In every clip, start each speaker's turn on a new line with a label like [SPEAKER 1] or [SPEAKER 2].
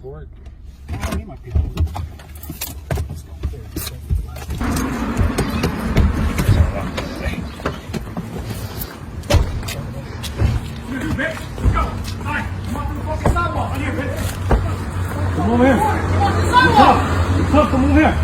[SPEAKER 1] paperwork.
[SPEAKER 2] I need my paperwork. Come over here. Come over here.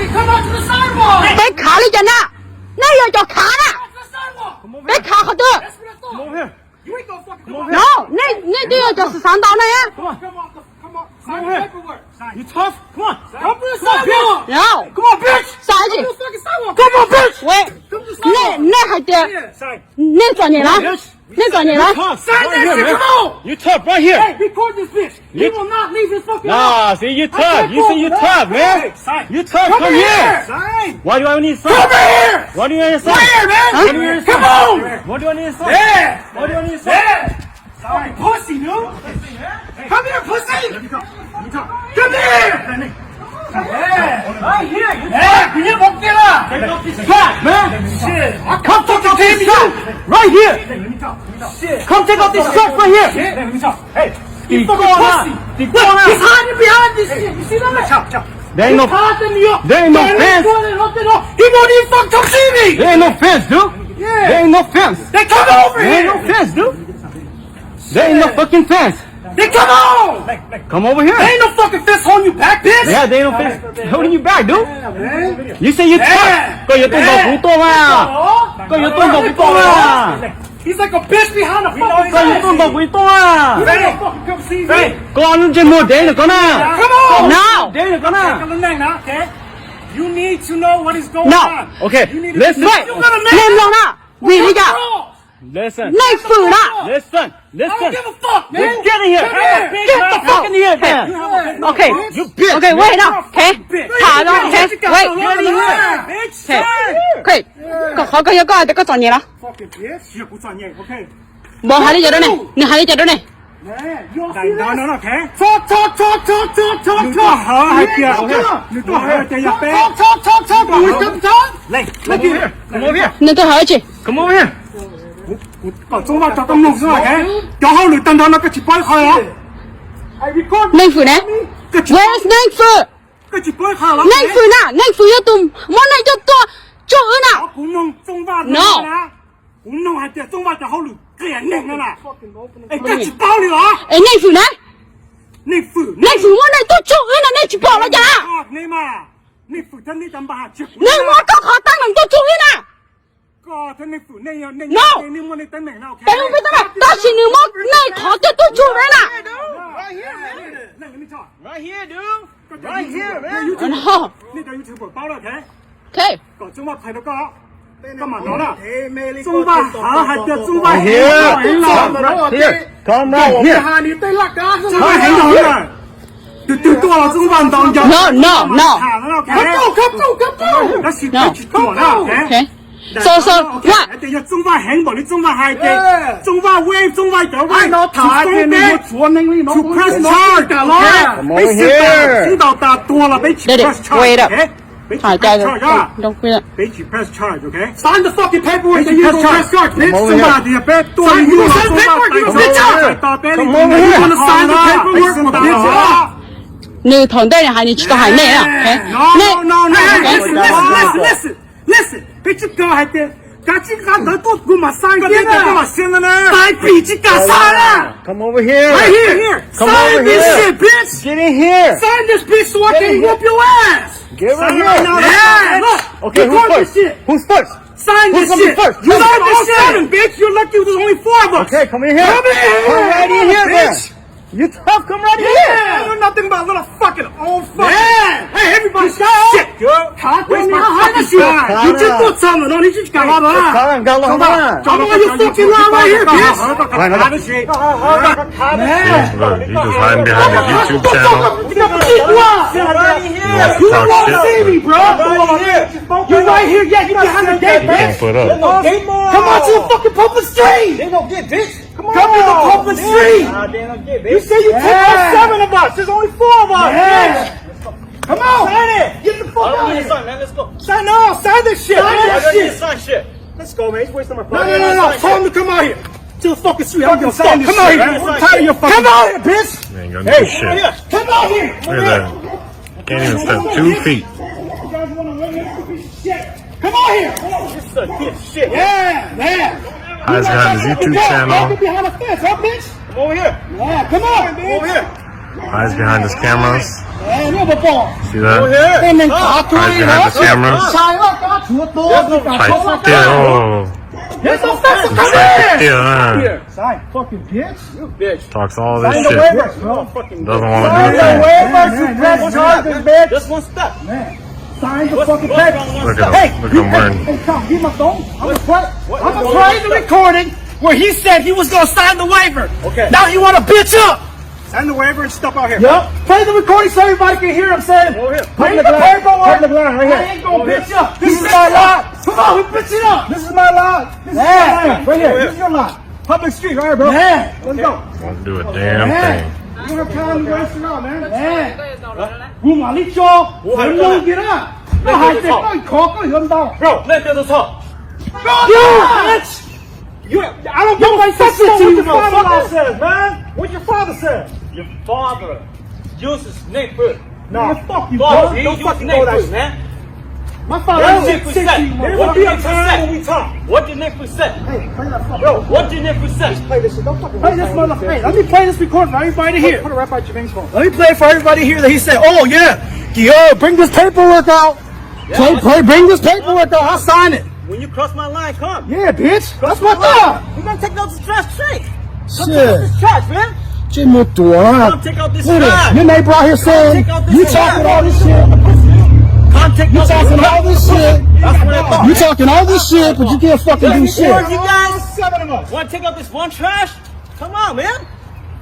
[SPEAKER 3] Come on to the sidewalk.
[SPEAKER 4] 俾卡你人啊，那要叫卡啦，
[SPEAKER 3] To the sidewalk.
[SPEAKER 4] 俾卡好多。
[SPEAKER 3] That's what I thought.
[SPEAKER 2] Come over here.
[SPEAKER 3] You ain't gonna fucking come on.
[SPEAKER 4] No，那都要就是上道那
[SPEAKER 2] Come on.
[SPEAKER 3] Come on. Come on.
[SPEAKER 2] Come
[SPEAKER 3] Sign
[SPEAKER 2] over
[SPEAKER 3] the
[SPEAKER 2] here.
[SPEAKER 3] paperwork.
[SPEAKER 2] You tough? Come on.
[SPEAKER 3] Come to the sidewalk.
[SPEAKER 4] 然后
[SPEAKER 2] Come on, bitch.
[SPEAKER 4] 上
[SPEAKER 3] Come
[SPEAKER 4] 去
[SPEAKER 3] to，the fucking sidewalk.
[SPEAKER 2] Come on, bitch.
[SPEAKER 4] 喂，
[SPEAKER 3] Come to the sidewalk.
[SPEAKER 4] 那还得，
[SPEAKER 2] Sign.
[SPEAKER 4] 那抓你了，那抓你了
[SPEAKER 2] You，tough.
[SPEAKER 3] Sign
[SPEAKER 2] Right
[SPEAKER 3] that
[SPEAKER 2] here,
[SPEAKER 3] shit.
[SPEAKER 2] man.
[SPEAKER 3] Come on.
[SPEAKER 2] You tough right here.
[SPEAKER 3] Hey, record this bitch. He will not leave his fucking house.
[SPEAKER 2] Nah, see, you tough. You say you tough, man. You tough. Come here.
[SPEAKER 3] Sign.
[SPEAKER 2] Why do I need sign?
[SPEAKER 3] Come here.
[SPEAKER 2] Why do you need sign?
[SPEAKER 3] Come here, man.
[SPEAKER 2] What do you need
[SPEAKER 3] Come
[SPEAKER 2] sign?
[SPEAKER 3] on.
[SPEAKER 2] What do I need sign?
[SPEAKER 3] Yeah.
[SPEAKER 2] What do I need sign?
[SPEAKER 3] Yeah. Fucking pussy, dude. Come here, pussy. Come here. Yeah. Right here. Yeah. Can you walk it up?
[SPEAKER 2] Take off this hat, man.
[SPEAKER 3] Shit.
[SPEAKER 2] Come take off this shirt right here.
[SPEAKER 3] Shit.
[SPEAKER 2] Come take off this shirt right here.
[SPEAKER 3] Hey.
[SPEAKER 2] You
[SPEAKER 3] fucking pussy. He's hiding behind this shit. You see that?
[SPEAKER 2] There ain't no, there ain't no fence.
[SPEAKER 3] He won't even fucking come see me.
[SPEAKER 2] There ain't no fence, dude.
[SPEAKER 3] Yeah.
[SPEAKER 2] There ain't no fence.
[SPEAKER 3] They come over
[SPEAKER 2] There ain't no
[SPEAKER 3] here.
[SPEAKER 2] fence, dude. There ain't no fucking fence.
[SPEAKER 3] They come on.
[SPEAKER 2] Come over here.
[SPEAKER 3] There ain't no fucking fist holding you back, bitch.
[SPEAKER 2] Yeah, there ain't no fence holding you back, dude.
[SPEAKER 3] Man.
[SPEAKER 2] You say you
[SPEAKER 3] Yeah.
[SPEAKER 2] tough. 個要動作好多啊，個要動作好多啊，
[SPEAKER 3] He's like a bitch behind the fucking
[SPEAKER 2] 個要動作好多啊，
[SPEAKER 3] He don't fucking come see me.
[SPEAKER 2] 講住冇頂就講啦，
[SPEAKER 3] Come on.
[SPEAKER 4] No，
[SPEAKER 2] 頂就講啦。
[SPEAKER 3] Come on now, okay? You need to know what is going
[SPEAKER 4] No.
[SPEAKER 3] on.
[SPEAKER 2] Okay,
[SPEAKER 3] You need to
[SPEAKER 2] listen.
[SPEAKER 3] You gotta
[SPEAKER 4] 你唔用啦，為你噶，
[SPEAKER 2] Listen,
[SPEAKER 4] 你負啦，
[SPEAKER 2] listen,
[SPEAKER 3] I
[SPEAKER 2] listen.
[SPEAKER 3] don't give a fuck, man.
[SPEAKER 2] You get in here. Get the fuck in here, man.
[SPEAKER 4] OK
[SPEAKER 2] You bitch.
[SPEAKER 4] OK，喂啦，OK，查咗，OK，喂，
[SPEAKER 3] Get in here, bitch.
[SPEAKER 4] 佢，好個有個得個撞你啦，
[SPEAKER 3] Fucking bitch. 不專業, okay?
[SPEAKER 4] 冇喺呢隻度呢，你喺呢隻度呢，
[SPEAKER 3] Man, you don't see this? No, okay? Talk. You don't hurt here. You don't hurt here, bitch. Talk. You talk. Look here.
[SPEAKER 2] Come over here.
[SPEAKER 4] 你都喺一起，
[SPEAKER 2] Come over here.
[SPEAKER 3] 我中華就咁弄先，OK？有後來等到那個接班開啊！ I record
[SPEAKER 4] 你負呢
[SPEAKER 3] 個接
[SPEAKER 4] ？Where's 你負？
[SPEAKER 3] 個接班開啦！
[SPEAKER 4] 你負啦，你負要動，我那就多做啦，
[SPEAKER 3] 我管弄中華
[SPEAKER 4] No
[SPEAKER 3] 啦，管弄係嘅中華就後來嘅人㗎啦！誒，個接包了啊！
[SPEAKER 4] 誒，你負呢？
[SPEAKER 3] 你負
[SPEAKER 4] 你負我那都做啦，你去報啦咋？
[SPEAKER 3] 你嘛，你負得你等把接。
[SPEAKER 4] 你我個學當人都做啦。
[SPEAKER 3] 個睇你負你有你
[SPEAKER 4] No
[SPEAKER 3] 你冇你等明啦，OK？
[SPEAKER 4] 等我俾得啦，到時你冇你學嘅都做啦。
[SPEAKER 3] Right here, man. 那你talk.
[SPEAKER 2] Right here, dude. Right here, man.
[SPEAKER 3] 你
[SPEAKER 4] 然後
[SPEAKER 3] 你就要全部包啦，OK？
[SPEAKER 4] ，OK，
[SPEAKER 3] 個中華睇到個，今日攞啦。中華下係嘅中華
[SPEAKER 2] Right here. Come right here. Come right here.
[SPEAKER 3] 下你對辣㗎，中華喺度啦。對多啦，中華當人。
[SPEAKER 4] No，
[SPEAKER 3] 那是對多啦，OK？
[SPEAKER 4] OK，so 哇，
[SPEAKER 3] 一定要中華興喎，你中華係嘅，中華 wave，中華有 wave，
[SPEAKER 2] 攞牌嘅你冇
[SPEAKER 3] 做能力，攞 press charge 㗎咯。
[SPEAKER 2] Come over here.
[SPEAKER 3] 知道打多啦，俾 press charge，OK？俾
[SPEAKER 4] 係
[SPEAKER 3] press
[SPEAKER 4] 就
[SPEAKER 3] charge 啊！
[SPEAKER 4] 都會啦。
[SPEAKER 3] 俾 press charge，OK？Sign the fucking paperwork that you press charge，你
[SPEAKER 2] Come over
[SPEAKER 3] 中
[SPEAKER 2] here.
[SPEAKER 3] 華啲嘢多你要 sign paperwork，you bitch！
[SPEAKER 2] Come over here.
[SPEAKER 3] You wanna sign the paperwork，bitch！
[SPEAKER 4] 你同啲人係你知道係咩啊
[SPEAKER 3] ？No，listen，俾隻腳係嘅，架隻腳都都顧埋生嘅，你講話先啦咧，大鼻子架生啦
[SPEAKER 2] Come over here.
[SPEAKER 3] ！Right here，
[SPEAKER 2] Come
[SPEAKER 3] sign
[SPEAKER 2] over
[SPEAKER 3] this
[SPEAKER 2] here.
[SPEAKER 3] shit, bitch！
[SPEAKER 2] Get in here.
[SPEAKER 3] Sign this bitch so I can whoop your ass!
[SPEAKER 2] Get right
[SPEAKER 3] Sign
[SPEAKER 2] here.
[SPEAKER 3] right now, yeah, look!
[SPEAKER 2] Okay, who's
[SPEAKER 3] record this
[SPEAKER 2] first?
[SPEAKER 3] shit!
[SPEAKER 2] Who's first?
[SPEAKER 3] Sign
[SPEAKER 2] Who's
[SPEAKER 3] this
[SPEAKER 2] gonna be
[SPEAKER 3] shit!
[SPEAKER 2] first?
[SPEAKER 3] You
[SPEAKER 2] Come
[SPEAKER 3] sign
[SPEAKER 2] on.
[SPEAKER 3] this shit, bitch! You're lucky there's only 4 of us!
[SPEAKER 2] Okay, come in here.
[SPEAKER 3] Come in here!
[SPEAKER 2] Come right in here, then.
[SPEAKER 3] bitch!
[SPEAKER 2] You tough? Come right in
[SPEAKER 3] Yeah!
[SPEAKER 2] here.
[SPEAKER 3] You're nothing but a little fucking old fucking...
[SPEAKER 2] Yeah.
[SPEAKER 3] Hey, everybody, shit, girl! Where's my fucking shit?
[SPEAKER 2] Cara.
[SPEAKER 3] You just put something on, you just got it on.
[SPEAKER 2] Cara, galo, galo.
[SPEAKER 3] Come on, you fucking lie right here, bitch!
[SPEAKER 2] Right, right.
[SPEAKER 3] Man!
[SPEAKER 5] Look, you just hiding behind your YouTube channel.
[SPEAKER 3] You don't want to see me, bro! You right here, yeah, you behind the gate, bitch!
[SPEAKER 5] Put up.
[SPEAKER 3] Come on to the fucking Pumper Street!
[SPEAKER 2] They gonna get, bitch. Come on.
[SPEAKER 3] Come to the Pumper Street!
[SPEAKER 2] They gonna get,
[SPEAKER 3] You
[SPEAKER 2] bitch.
[SPEAKER 3] say you take out 7 of us, there's only 4 of us!
[SPEAKER 2] Yeah.
[SPEAKER 3] Come on! Sign it! Get the fuck out of here!
[SPEAKER 2] Son, man, let's go.
[SPEAKER 3] Sign, no, sign this shit! Sign
[SPEAKER 2] I
[SPEAKER 3] that
[SPEAKER 2] got
[SPEAKER 3] shit!
[SPEAKER 2] this son shit. Let's go, man. He's wasting my
[SPEAKER 3] No, tell him to come out here! to the fucking street. I'm gonna stop. Come out here. I'm tired of your fucking. Come out here, bitch.
[SPEAKER 5] They ain't gonna do shit.
[SPEAKER 3] Come out here.
[SPEAKER 5] Look at that. Can't even step 2 feet.
[SPEAKER 3] You guys want to win this piece of shit? Come on here. This is a piece of shit. Yeah.
[SPEAKER 5] Highest behind his YouTube channel.
[SPEAKER 3] Behind the fence, huh, bitch? Come over here. Yeah, come on, bitch. Over here.
[SPEAKER 5] Highest behind his cameras.
[SPEAKER 3] Yeah, never fall.
[SPEAKER 5] See that?
[SPEAKER 3] And then
[SPEAKER 5] Highest behind the cameras. Tight there. Oh.
[SPEAKER 3] There's no fence. Come
[SPEAKER 5] Tight
[SPEAKER 3] here.
[SPEAKER 5] there, huh?
[SPEAKER 3] Sign, fucking bitch. You bitch.
[SPEAKER 5] Talks all this
[SPEAKER 3] Sign the
[SPEAKER 5] shit.
[SPEAKER 3] waivers, bro. Fucking
[SPEAKER 5] Doesn't want to
[SPEAKER 3] sign
[SPEAKER 5] do
[SPEAKER 3] the
[SPEAKER 5] a thing.
[SPEAKER 3] waivers, you press charges, bitch. Just one step. Man. Sign the fucking papers.
[SPEAKER 5] Look at him. Look at him wearing.
[SPEAKER 3] Hey, come, give my phone. I'm gonna play the recording where he said he was gonna sign the waiver. Okay. Now you wanna bitch up. Sign the waiver and step out here. Yep. Play the recording so everybody can hear him saying. Over here. Bring the paperwork. Bring the line right here. I ain't gonna bitch up. This is my lot. Come on, we bitching up. This is my lot. This is my lot. Right here. This is your lot. Public street, right here, bro. Yeah. Let's go.
[SPEAKER 5] Won't do a damn thing.
[SPEAKER 3] You don't have time to waste it out, man. Yeah. Vous m'allez chaud. Everyone get up. Bro, let them talk. You bitch. I don't give a fuck what your father says, man. What your father says?
[SPEAKER 1] Your father uses neighborhood.
[SPEAKER 3] No, fuck you, bro.
[SPEAKER 1] Father,
[SPEAKER 3] Don't
[SPEAKER 1] he
[SPEAKER 3] fucking
[SPEAKER 1] uses
[SPEAKER 3] go that
[SPEAKER 1] neighborhood,
[SPEAKER 3] shit.
[SPEAKER 1] man.
[SPEAKER 3] My father
[SPEAKER 1] What
[SPEAKER 3] said
[SPEAKER 1] did
[SPEAKER 3] 60.
[SPEAKER 1] Neighborhood
[SPEAKER 3] There will be a
[SPEAKER 1] say?
[SPEAKER 3] time when we talk.
[SPEAKER 1] What did neighborhood say?
[SPEAKER 3] Hey, play that fucking.
[SPEAKER 1] Bro, what did neighborhood say?
[SPEAKER 3] Play this shit. Don't fucking play this motherfucker. Hey, let me play this recording for everybody to hear. Put it right by Jermaine's phone. Let me play it for everybody to hear that he said, oh yeah, yo, bring this paperwork out. Bring this paperwork out. I'll sign it.
[SPEAKER 1] When you cross my line, come.
[SPEAKER 3] Yeah, bitch. That's my thought.
[SPEAKER 1] We're gonna take out this trash straight. Come
[SPEAKER 3] Shit.
[SPEAKER 1] take out this trash, man.
[SPEAKER 3] Jim Mutua.
[SPEAKER 1] Come take out this
[SPEAKER 3] Look at
[SPEAKER 1] trash.
[SPEAKER 3] it. Your neighbor out here saying,
[SPEAKER 1] take out this
[SPEAKER 3] you
[SPEAKER 1] trash.
[SPEAKER 3] talking all this shit.
[SPEAKER 1] Come take
[SPEAKER 3] You
[SPEAKER 1] out
[SPEAKER 3] talking
[SPEAKER 1] this
[SPEAKER 3] all this shit.
[SPEAKER 1] That's what I thought.
[SPEAKER 3] You talking all this shit, but you can't fucking do shit.
[SPEAKER 1] You guys want to take out this one trash? Come on, man.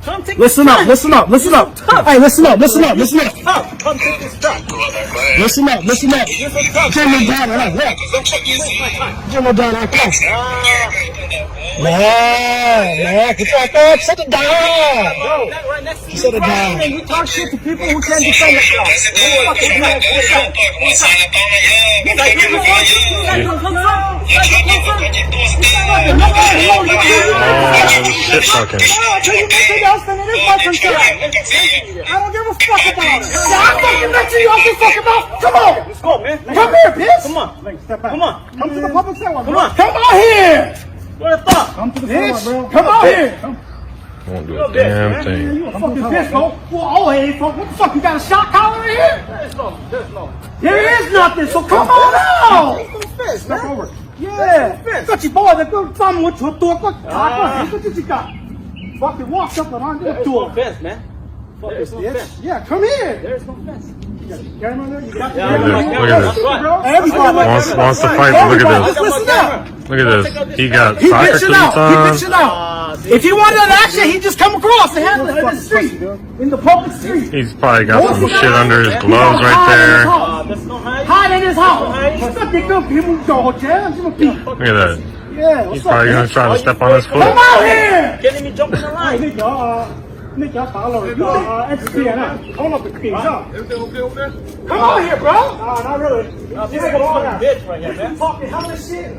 [SPEAKER 1] Come take
[SPEAKER 3] Listen
[SPEAKER 1] this
[SPEAKER 3] up,
[SPEAKER 1] trash.
[SPEAKER 3] listen up, listen up. Hey, listen up, listen up, listen up.
[SPEAKER 1] Come take this trash.
[SPEAKER 3] Listen up, listen up.
[SPEAKER 1] This is tough.
[SPEAKER 3] Jim Madonna, look. Jim Madonna, come. Man, put your thought, set it down.
[SPEAKER 1] Right next to you.
[SPEAKER 3] Set it down.
[SPEAKER 1] You talk shit to people who can't defend themselves.
[SPEAKER 5] Shit talking.
[SPEAKER 3] I don't give a fuck about it. I'm fucking letting you off this fucking mouth. Come on.
[SPEAKER 1] Let's go, man.
[SPEAKER 3] Come here, bitch.
[SPEAKER 1] Come on.
[SPEAKER 3] Come on. Come to the public sidewalk, bro.
[SPEAKER 1] Come on.
[SPEAKER 3] Come on here.
[SPEAKER 1] What a thought.
[SPEAKER 3] Come to the sidewalk, bro. Come on here.
[SPEAKER 5] Won't do a damn thing.
[SPEAKER 3] You a fucking bitch, bro. Well, hey, fuck. What the fuck? You got a shot collar in here?
[SPEAKER 1] There's no.
[SPEAKER 3] There is nothing, so come on out. Step over. Yeah. Got your boy that go from what you do. What you got? Fucking walk up and on this
[SPEAKER 1] There's no
[SPEAKER 3] door.
[SPEAKER 1] fence, man.
[SPEAKER 3] There's no
[SPEAKER 1] fence.
[SPEAKER 3] fence. Yeah, come here.
[SPEAKER 1] There's no fence.
[SPEAKER 3] You got the camera there? You got the
[SPEAKER 1] Yeah,
[SPEAKER 3] camera
[SPEAKER 5] Look at this.
[SPEAKER 3] there? Bro. Everybody
[SPEAKER 5] Wants to fight. Look at
[SPEAKER 3] Just
[SPEAKER 5] this.
[SPEAKER 3] listen up.
[SPEAKER 5] Look at this. He got
[SPEAKER 3] He
[SPEAKER 5] soccer
[SPEAKER 3] bitching
[SPEAKER 5] cleats
[SPEAKER 3] out. He
[SPEAKER 5] on.
[SPEAKER 3] bitching out. If he wanted an action, he'd just come across and handle it in the street. In the public street.
[SPEAKER 5] He's probably got some shit under his gloves right there.
[SPEAKER 1] There's no hide.
[SPEAKER 3] Hide in his house. What's up, they come people go, Jam? Give a peek.
[SPEAKER 5] Look at that.
[SPEAKER 3] Yeah,
[SPEAKER 5] He's
[SPEAKER 3] what's
[SPEAKER 5] probably
[SPEAKER 3] up?
[SPEAKER 5] gonna try to step on his foot.
[SPEAKER 3] Come out here!
[SPEAKER 1] Getting me jumping the line.
[SPEAKER 3] 那家打了，XP 呢？跑到顶上。Come on here, bro. Not really.
[SPEAKER 1] This is a fucking bitch right here, man.
[SPEAKER 3] Fucking hell of shit.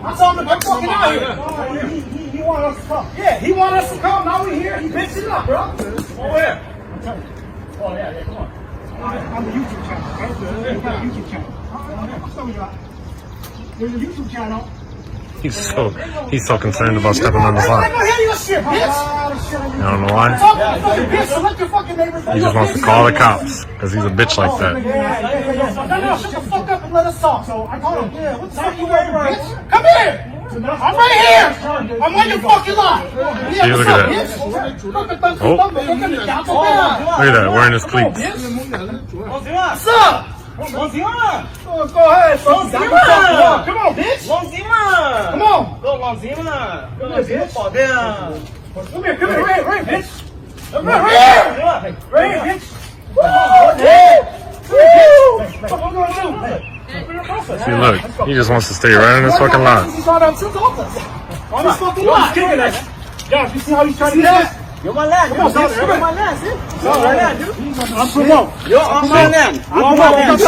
[SPEAKER 3] I saw him come fucking out here. He wanted us to come. Yeah, he wanted us to come. Now we here. He bitching up, bro.
[SPEAKER 1] Over here.
[SPEAKER 3] Oh yeah, come on. I'm the YouTube channel. Right? You got a YouTube channel. I'll show you that. There's a YouTube channel.
[SPEAKER 5] He's so concerned about stepping on the line. I don't know why. He just wants to call the cops because he's a bitch like that.
[SPEAKER 3] No, shut the fuck up and let us talk. So I told him, yeah, what the fuck you wearing, bitch? Come here. I'm right here. I'm on your fucking line. Yeah,
[SPEAKER 5] See, look
[SPEAKER 3] what's
[SPEAKER 5] at
[SPEAKER 3] up,
[SPEAKER 5] that.
[SPEAKER 3] bitch?
[SPEAKER 5] Oh.
[SPEAKER 3] Look
[SPEAKER 5] Look at that, wearing his cleats.
[SPEAKER 3] What's up? Oh, go ahead, son. Come on, bitch. Come on. Come here, right, bitch. Right here, bitch.
[SPEAKER 5] See, look, he just wants to stay right in his fucking line.
[SPEAKER 3] On his fucking line. Yeah, you see how he's trying to do that?
[SPEAKER 1] You're my land. You're my land, see? You're my land, dude.
[SPEAKER 3] I'm promote.
[SPEAKER 1] You're on my land. You're on my land.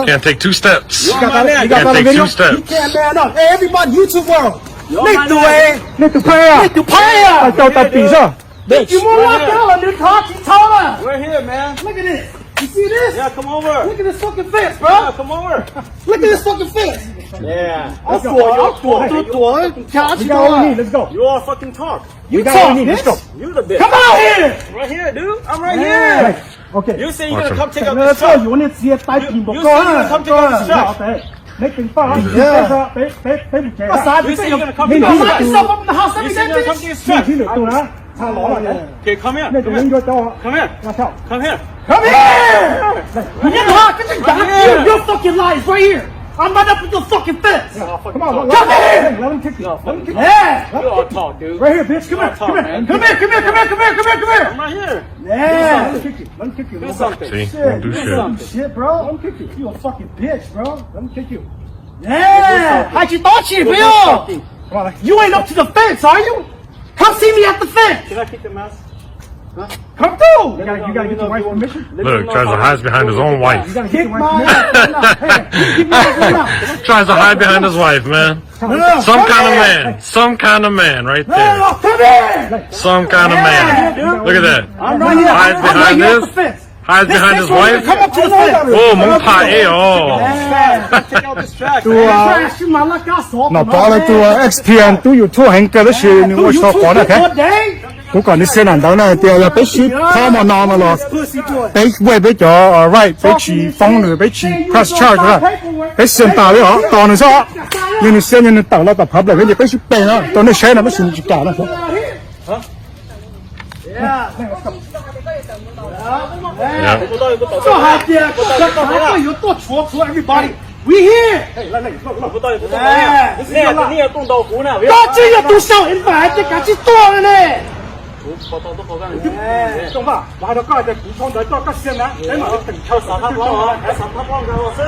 [SPEAKER 5] Can't take 2 steps.
[SPEAKER 1] You're on my land.
[SPEAKER 5] Can't take 2
[SPEAKER 3] You
[SPEAKER 5] steps.
[SPEAKER 3] can't man up. Hey, everybody, YouTube world.
[SPEAKER 1] You're on my
[SPEAKER 3] Make the
[SPEAKER 1] land.
[SPEAKER 3] way.
[SPEAKER 2] 你赌拍啊？
[SPEAKER 3] Make the play.
[SPEAKER 2] 叫他比上。
[SPEAKER 3] You won't walk out on this car. Keep taller.
[SPEAKER 1] We're here, man.
[SPEAKER 3] Look at this. You see this?
[SPEAKER 1] Yeah, come over.
[SPEAKER 3] Look at this fucking fence,
[SPEAKER 1] Yeah,
[SPEAKER 3] bro.
[SPEAKER 1] come over.
[SPEAKER 3] Look at this fucking fence.
[SPEAKER 1] Yeah.
[SPEAKER 3] I'll躲
[SPEAKER 2] We got all we need. Let's go.
[SPEAKER 1] You all fucking talk.
[SPEAKER 3] You
[SPEAKER 2] We got all
[SPEAKER 3] talk,
[SPEAKER 2] we need. Let's
[SPEAKER 3] bitch.
[SPEAKER 2] go.
[SPEAKER 1] You the bitch.
[SPEAKER 3] Come out here.
[SPEAKER 1] Right here, dude. I'm right
[SPEAKER 3] Yeah.
[SPEAKER 1] here.
[SPEAKER 2] OK。
[SPEAKER 1] You say you're
[SPEAKER 5] Watch
[SPEAKER 1] gonna
[SPEAKER 5] him.
[SPEAKER 1] come take out
[SPEAKER 2] 那
[SPEAKER 1] this
[SPEAKER 2] 個
[SPEAKER 1] truck.
[SPEAKER 2] 如果你直接帶電木
[SPEAKER 1] You
[SPEAKER 2] 哥
[SPEAKER 1] say you're gonna come take out this truck.
[SPEAKER 2] 你定翻可以俾唔借
[SPEAKER 3] What's
[SPEAKER 2] 啦。
[SPEAKER 3] that?
[SPEAKER 1] You say you're gonna come
[SPEAKER 3] You
[SPEAKER 1] take out
[SPEAKER 3] lock
[SPEAKER 1] this
[SPEAKER 3] yourself
[SPEAKER 1] truck.
[SPEAKER 3] up in the house
[SPEAKER 1] You
[SPEAKER 3] every
[SPEAKER 1] say
[SPEAKER 3] day,
[SPEAKER 1] you're gonna come
[SPEAKER 3] bitch.
[SPEAKER 1] take this
[SPEAKER 2] 呢
[SPEAKER 1] truck.
[SPEAKER 2] 條到啦，差攞嚟嘅。
[SPEAKER 1] Okay, come here.
[SPEAKER 2] 呢條
[SPEAKER 1] Come
[SPEAKER 2] 應
[SPEAKER 1] here.
[SPEAKER 2] 該走啊！
[SPEAKER 1] Come here.
[SPEAKER 2] 我操！
[SPEAKER 1] Come here.
[SPEAKER 3] Come here. You lock it
[SPEAKER 1] here.
[SPEAKER 3] Your fucking lies right here. I'm right up with your fucking fence.
[SPEAKER 2] Come on,
[SPEAKER 3] Come here.
[SPEAKER 2] let him kick you. Let him kick you.
[SPEAKER 3] Yeah.
[SPEAKER 1] You all talk, dude.
[SPEAKER 2] Right here, bitch. Come here. Come here.
[SPEAKER 1] man.
[SPEAKER 3] Come here.
[SPEAKER 1] I'm right here.
[SPEAKER 3] Yeah.
[SPEAKER 2] Let him kick you. Let him kick you.
[SPEAKER 1] Do something.
[SPEAKER 5] See?
[SPEAKER 2] Shit,
[SPEAKER 5] Won't do
[SPEAKER 2] do
[SPEAKER 5] shit.
[SPEAKER 2] some shit, bro. Let him kick you. You a fucking bitch, bro. Let him kick you.
[SPEAKER 3] Yeah. 还去道歉不用
[SPEAKER 2] Come on,
[SPEAKER 3] You ain't up to the fence, are you? Come see me at the fence.
[SPEAKER 1] Can I keep the mask?
[SPEAKER 3] Come through.
[SPEAKER 2] you gotta get your wife's permission.
[SPEAKER 5] Look, tries to hide behind his own wife.
[SPEAKER 2] You gotta
[SPEAKER 3] Kick
[SPEAKER 2] get your
[SPEAKER 3] my
[SPEAKER 2] wife's permission.
[SPEAKER 3] ass. Hey, keep my ass right now.
[SPEAKER 5] Tries to hide behind his wife, man. Some kind of man. Some kind of man right there.
[SPEAKER 3] Oh, come here.
[SPEAKER 5] Some kind of man. Look at that.
[SPEAKER 3] I'm right here.
[SPEAKER 5] Hides
[SPEAKER 3] I'm right
[SPEAKER 5] behind
[SPEAKER 3] here at
[SPEAKER 5] this.
[SPEAKER 3] the fence.
[SPEAKER 5] Hides behind his
[SPEAKER 3] Come
[SPEAKER 5] wife.
[SPEAKER 3] up to the fence.
[SPEAKER 5] Oh, Mungpa eh, oh.
[SPEAKER 1] Take out this trash.
[SPEAKER 3] Trash you, man. Like I saw.
[SPEAKER 2] 嗱，把你做 XPN 都要拖行嘅，都是你我所講嘅，睇。
[SPEAKER 3] day.
[SPEAKER 2] 嗰個你先能等咧，掉入俾錢 come on 嘅咯，
[SPEAKER 3] Pussy boy.
[SPEAKER 2] 俾喂俾咗 right 俾住放你俾住 press charge 啦，俾先打你嗬，當你說，你先人打了打跑不了，跟住俾錢病啊，當你誰能不行你就搞了。
[SPEAKER 3] Yeah.
[SPEAKER 5] Yeah.
[SPEAKER 3] 这还别，这还有多戳出 everybody. We here.
[SPEAKER 1] 不到，你也动豆腐呢？不要。
[SPEAKER 3] 大这个都上人买，这赶紧多了呢。
[SPEAKER 2] 懂吧？話到家隻古倉仔多吉先啦，你咪定抽
[SPEAKER 1] 撒他光啊！还撒他光给我吃！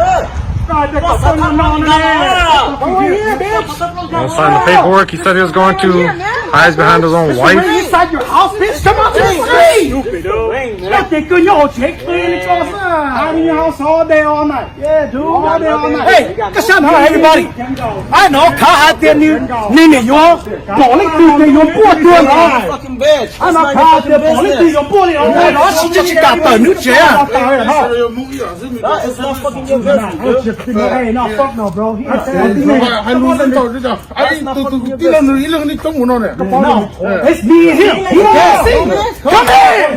[SPEAKER 2] 家隻
[SPEAKER 1] 我撒他光给
[SPEAKER 5] Don't sign the paperwork. He said he was going to. Hides behind his own wife.
[SPEAKER 3] Inside your house, bitch. Come out to the street.
[SPEAKER 1] 我。
[SPEAKER 3] 那得跟要钱可以做啥？
[SPEAKER 2] in your house all day all night. Yeah, dude, all day all night.
[SPEAKER 3] Hey, get shut up, everybody. I know, 卡还点你用，保利对对用过多了。
[SPEAKER 1] Fucking bitch.
[SPEAKER 3] 俺那卡点保利对用玻璃，我拿起这去干等你这样。
[SPEAKER 1] That is not fucking your business, dude.
[SPEAKER 2] Hey, no, fuck no, bro. He
[SPEAKER 3] No, it's me and him. He can't see. Come here.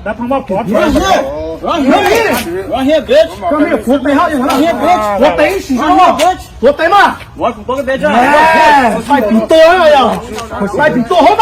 [SPEAKER 2] 來幫我攞
[SPEAKER 1] Right here. Right here. Right here, bitch.
[SPEAKER 2] 咁呢個背後有
[SPEAKER 1] Right here, bitch.
[SPEAKER 3] 我等時候
[SPEAKER 1] Right here, bitch.
[SPEAKER 3] 我等嘛。
[SPEAKER 1] 我不跟别讲。
[SPEAKER 3] 哎，快點多呀！快點多好未？